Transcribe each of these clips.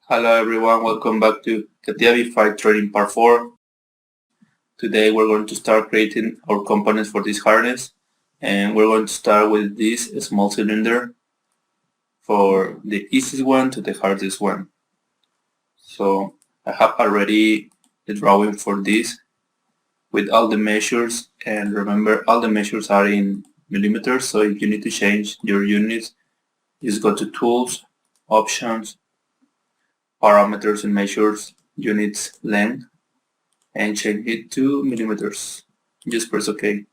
Hello everyone, welcome back to Catia Ferrite Training Part 4. Today we're going to start creating our components for this harness, and we're going to start with this small cylinder for the easiest one to the hardest one. So I have already the drawing for this with all the measures, and remember all the measures are in millimeters, so if you need to change your units, just go to Tools, Options, Parameters and Measures, Units, Length, and change it to millimeters. Just press OK.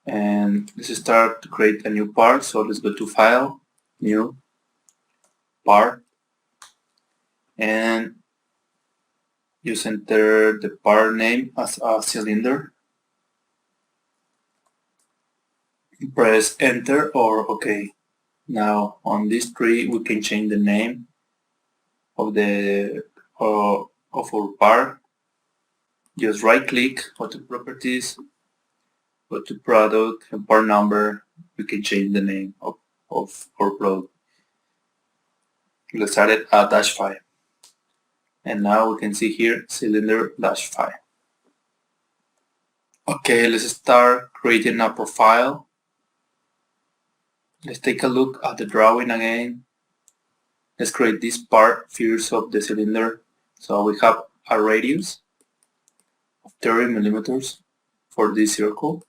And let's start to create a new part. So let's go to File, New, Part, and just enter the part name as a cylinder. Press Enter or OK. Now on this tree we can change the name of our part. Just right click, go to Properties, go to Product and Part Number. We can change the name of our product. Let's add it a -5. And now we can see here cylinder -5. Okay, let's start creating a profile. Let's take a look at the drawing again. Let's create this part first of the cylinder. So we have a radius of 30 millimeters for this circle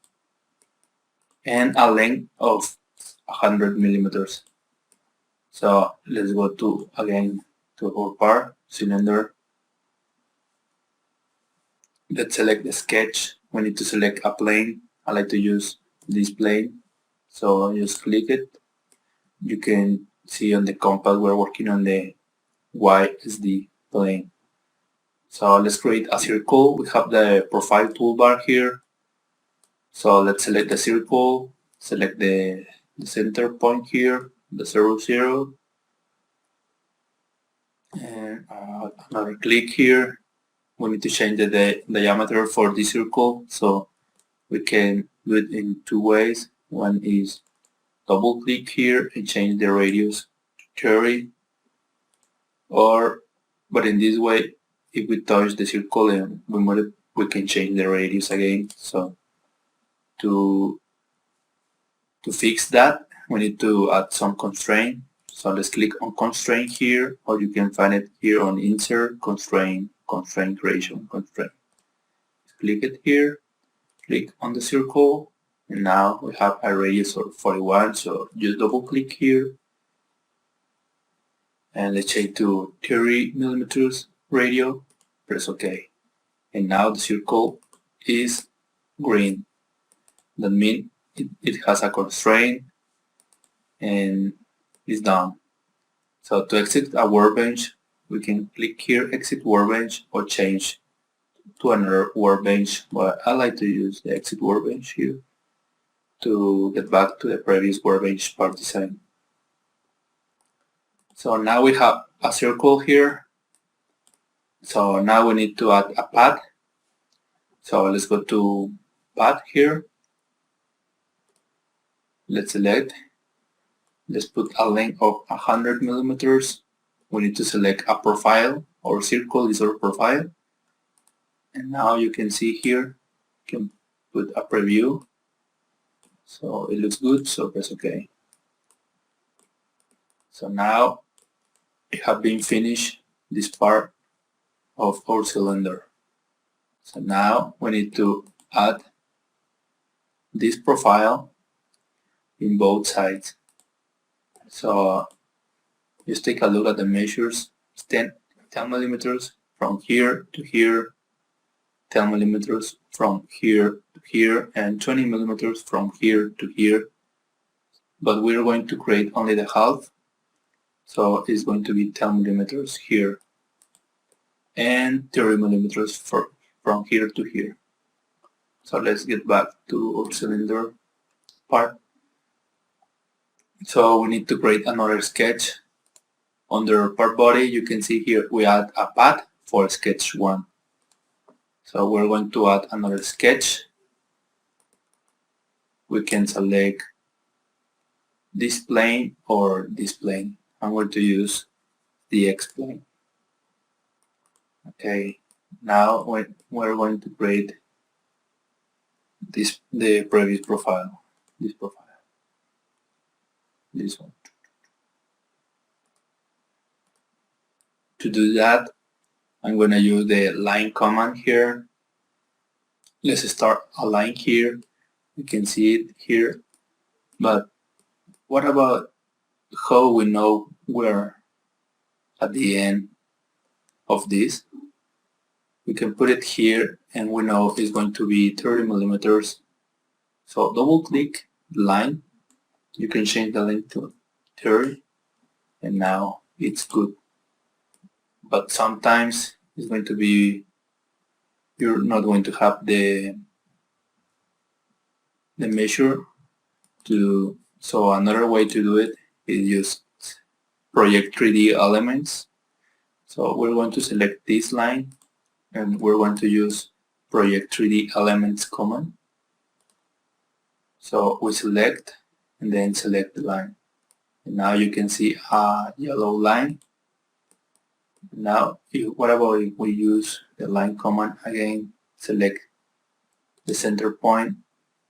and a length of 100 millimeters. So let's go to again to our part, cylinder. Let's select the sketch. We need to select a plane. I like to use this plane. So just click it. You can see on the compass we're working on the YSD plane. So let's create a circle. We have the profile toolbar here. So let's select the circle, select the center point here, the 0, 0. And another click here. We need to change the diameter for the circle, so we can do it in two ways. One is double click here and change the radius to 30, but in this way, if we touch the circle and we move it, we can change the radius again. So to fix that, we need to add some constraint. So let's click on constraint here, or you can find it here on insert, constraint creation, constraint. Click it here, click on the circle, and now we have a radius of 41. So just double click here, and let's change to 30 millimeters radius, press OK. And now the circle is green. That means it has a constraint and is done. So to exit a workbench, we can click here, exit workbench, or change to another workbench. But I like to use the exit workbench here to get back to the previous workbench part design. So now we have a circle here. So now we need to add a path. So let's go to path here. Let's select. Let's put a length of 100 millimeters. We need to select a profile. Our circle is our profile. And now you can see here, you can put a preview. So it looks good, so press OK. So now we have been finished this part of our cylinder. So now we need to add this profile in both sides. So just take a look at the measures. It's 10 millimeters from here to here, 10 millimeters from here to here, and 20 millimeters from here to here. But we're going to create only the half, so it's going to be 10 millimeters here and 30 millimeters from here to here. So let's get back to our cylinder part. So we need to create another sketch. Under part body, you can see here we add a path for sketch 1. So we're going to add another sketch. We can select this plane or this plane. I'm going to use the X-plane. Okay, now we're going to create the previous profile, this one. To do that, I'm going to use the line command here. Let's start a line here. You can see it here. But what about how we know we're at the end of this? We can put it here and we know it's going to be 30 millimeters. So double click the line. You can change the length to 30 and now it's good. But sometimes it's going to be, you're not going to have the measure to, so another way to do it is use project 3D elements. So we're going to select this line and we're going to use project 3D elements command. So we select and then select the line. And now you can see a yellow line. Now, what about if we use the line command again, select the center point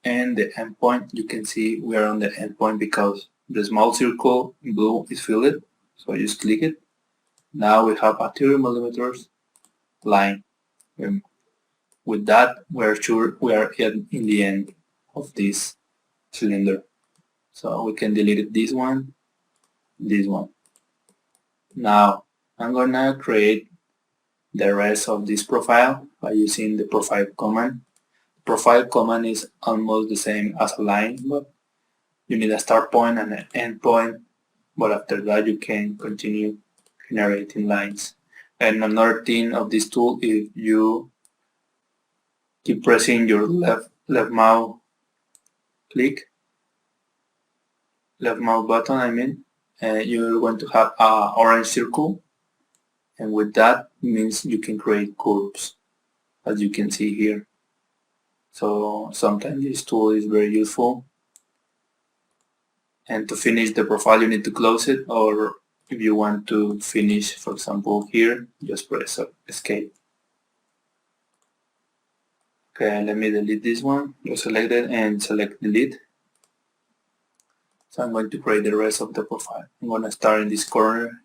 and the end point? You can see we are on the end point because the small circle in blue is filled. So just click it. Now we have a 30 millimeters line. With that, we're sure we are in the end of this cylinder. So we can delete this one. Now I'm gonna create the rest of this profile by using the profile command. Profile command is almost the same as a line, but you need a start point and an end point. But after that, you can continue generating lines. And another thing of this tool, if you keep pressing your left mouse button, you're going to have an orange circle, and with that means you can create curves, as you can see here. So sometimes this tool is very useful. And to finish the profile, you need to close it, or if you want to finish, for example, here, just press escape. Okay, let me delete this one. You select it and select delete. So I'm going to create the rest of the profile. I'm going to start in this corner,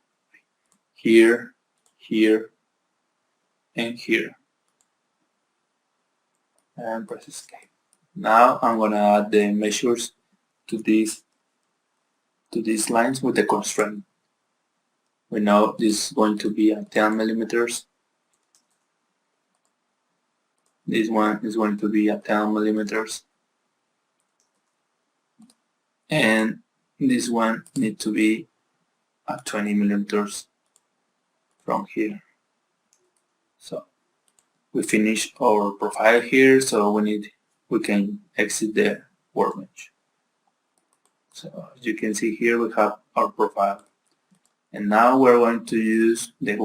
here, here, and here. And press escape. Now I'm going to add the measures to these lines with the constraint. We know this is going to be at 10 millimeters. This one is going to be at 10 millimeters. And this one needs to be at 20 millimeters from here. So we finish our profile here, so we can exit the workbench. So as you can see here, we have our profile. And now we're going to use the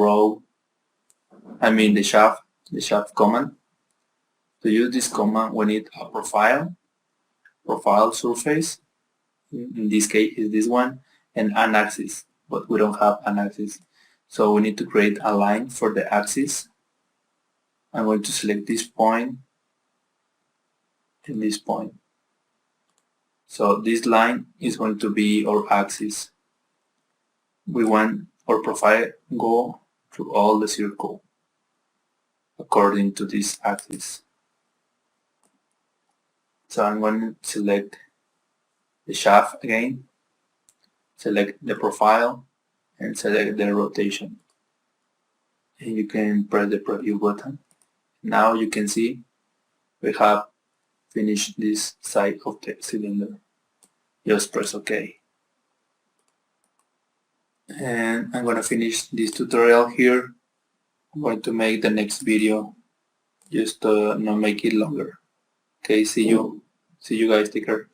shaft command. To use this command, we need a profile surface. In this case is this one, and an axis, but we don't have an axis. So we need to create a line for the axis. I'm going to select this point and this point. So this line is going to be our axis. We want our profile go through all the circle according to this axis. So I'm going to select the shaft again, select the profile, and select the rotation. And you can press the preview button. Now you can see we have finished this side of the cylinder. Just press OK. And I'm going to finish this tutorial here. I'm going to make the next video just to not make it longer. Okay, see you guys, take care.